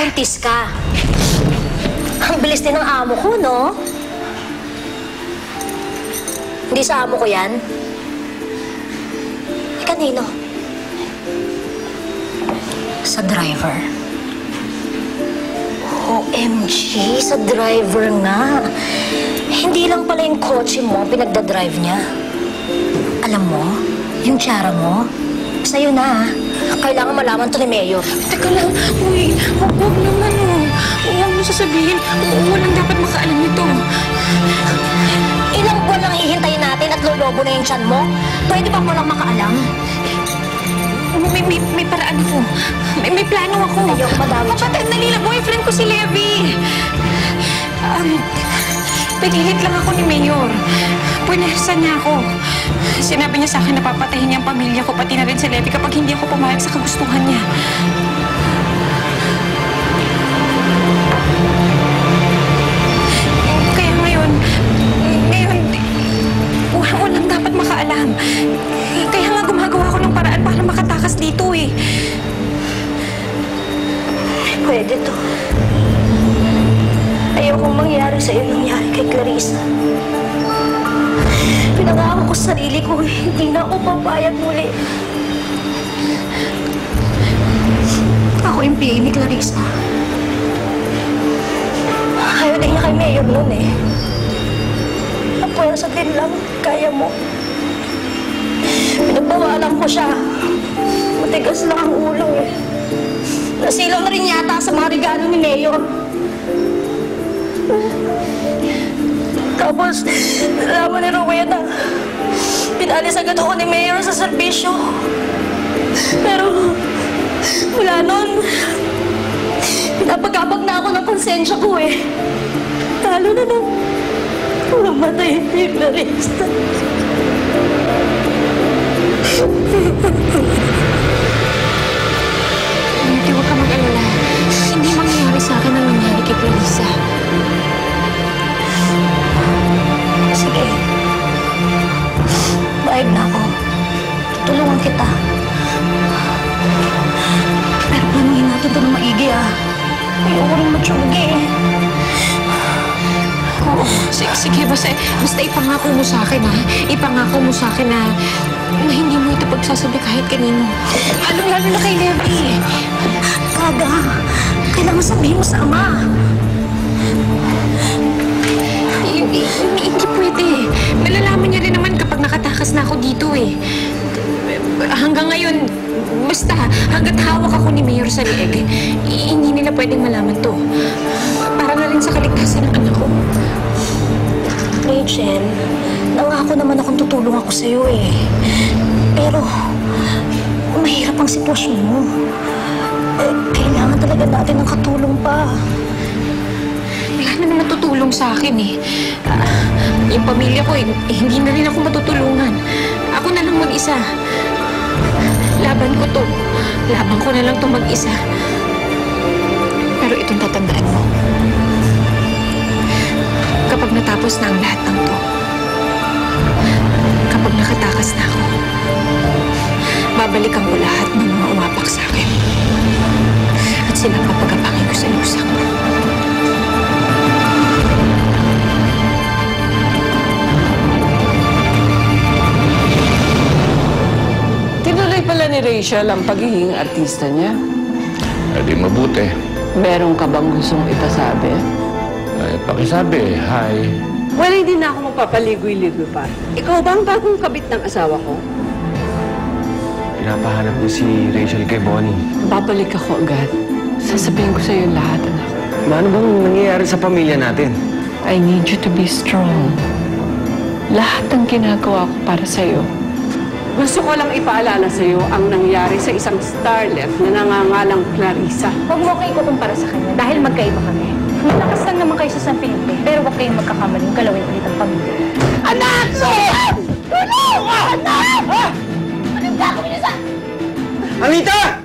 buntis ka. Ang bilis din ng amo ko, no? Hindi sa amo ko yan. Kanino? Sa driver. OMG, sa driver nga. Hindi lang pala yung kotse mo pinagdadrive niya. Alam mo, yung tsara mo, sa'yo na. Kailangan malaman to ni Mayor. Teka lang, uy, huwag naman huwag mo sasabihin. Walang dapat makaalam nito. Ilang buwan lang hihintayin natin at lolobo na yung tiyan mo? Pwede ba mo lang makaalam? May paraan ako. May plano ako. Ayoko madami. Mapatay na nila, boyfriend ko si Levi. Pinilit lang ako ni Mayor. Punersa niya ako. Sinabi niya sa akin na papatayin niya ang pamilya ko, pati na rin si Levi kapag hindi ako pumayag sa kagustuhan niya. Kaya ngayon, walang dapat makaalam. Kaya nga gumagawa ako ng paraan para makatakas dito eh. Pwede to. Ayokong mangyari sa'yo nangyari kay Clarissa. Pinangako ko sa sarili ko, hindi na ako papayag muli. Ako yung PA ni Clarissa. Ayaw din niya kay Mayor noon eh. Napuwersa din lang, kaya mo. Pinagbawalan ko siya. Matigas lang ang ulo eh. Nasilaw na rin yata sa mga regalo ni Mayor. Tapos, nalaman ni Rowena, pinalis agad ako ni Mayor sa serbisyo. Pero, mula nun, pinapagabag na ako ng konsensya ko eh. Talo na nung mamatay ni Clarissa. Hindi, huwag ka mag-alala. Hindi mangyayari sa akin ang nangyari kay Clarissa. Sige. Bayag na ako. Tutulungan kita. Pero planuhin natin ito na maigi Ayoko rin matsugi Oo, sige, basta ipangako mo sa akin Ipangako mo sa akin na hindi mo ito pagsasabi kahit kanino. Lalo na kay Levi. Kaga, kailangan sabihin mo sa ama. Hindi pwede. Malalaman niya rin naman kapag nakatakas na ako dito eh. Hanggang ngayon, basta hanggat hawak ako ni Mayor sa leeg, hindi nila pwedeng malaman to. Para na rin sa kaligtasan ng anak ko. Rachel, nangako naman akong tutulong ako sa'yo eh. Pero, mahirap ang sitwasyon mo. Kailangan talaga natin ng katulong pa. Wala na naman tutulong sa akin eh. Yung pamilya ko, hindi na rin ako matutulungan. Ako na lang mag-isa. Laban ko to. Laban ko na lang to mag-isa. Pero itong tatandaan mo. Kapag natapos na ang lahat ng to, kapag nakatakas na ako, babalikan ko lahat ng mga umapak sa akin. At silang papagapangin ko sa lusang. Tinuloy pala ni Rachel ang pagiging artista niya. Di mabuti. Meron ka bang gustong ipasabi? Pakisabi, hi. Well, hindi na ako magpapaligoy-ligoy pa. Ikaw ba ang bagong kabit ng asawa ko? Pinapahanap ko si Rachel kay Bonnie. Babalik ako agad. Sasabihin ko sa'yo lahat, anak. Ano bang nangyayari sa pamilya natin? I need you to be strong. Lahat ng ginagawa ko para sa'yo. Gusto ko lang ipaalala sa'yo ang nangyari sa isang starlet na nangangalang Clarissa. Huwag mo kayo ikukumpara sa kanya dahil magkaiba kami. Malakas lang naman kayo sa sampilite, pero huwag kayong magkakamaling galawin ulit ang pamilya. Anak! Tulong! Anak! Anong gagawin niyo sa... Anita!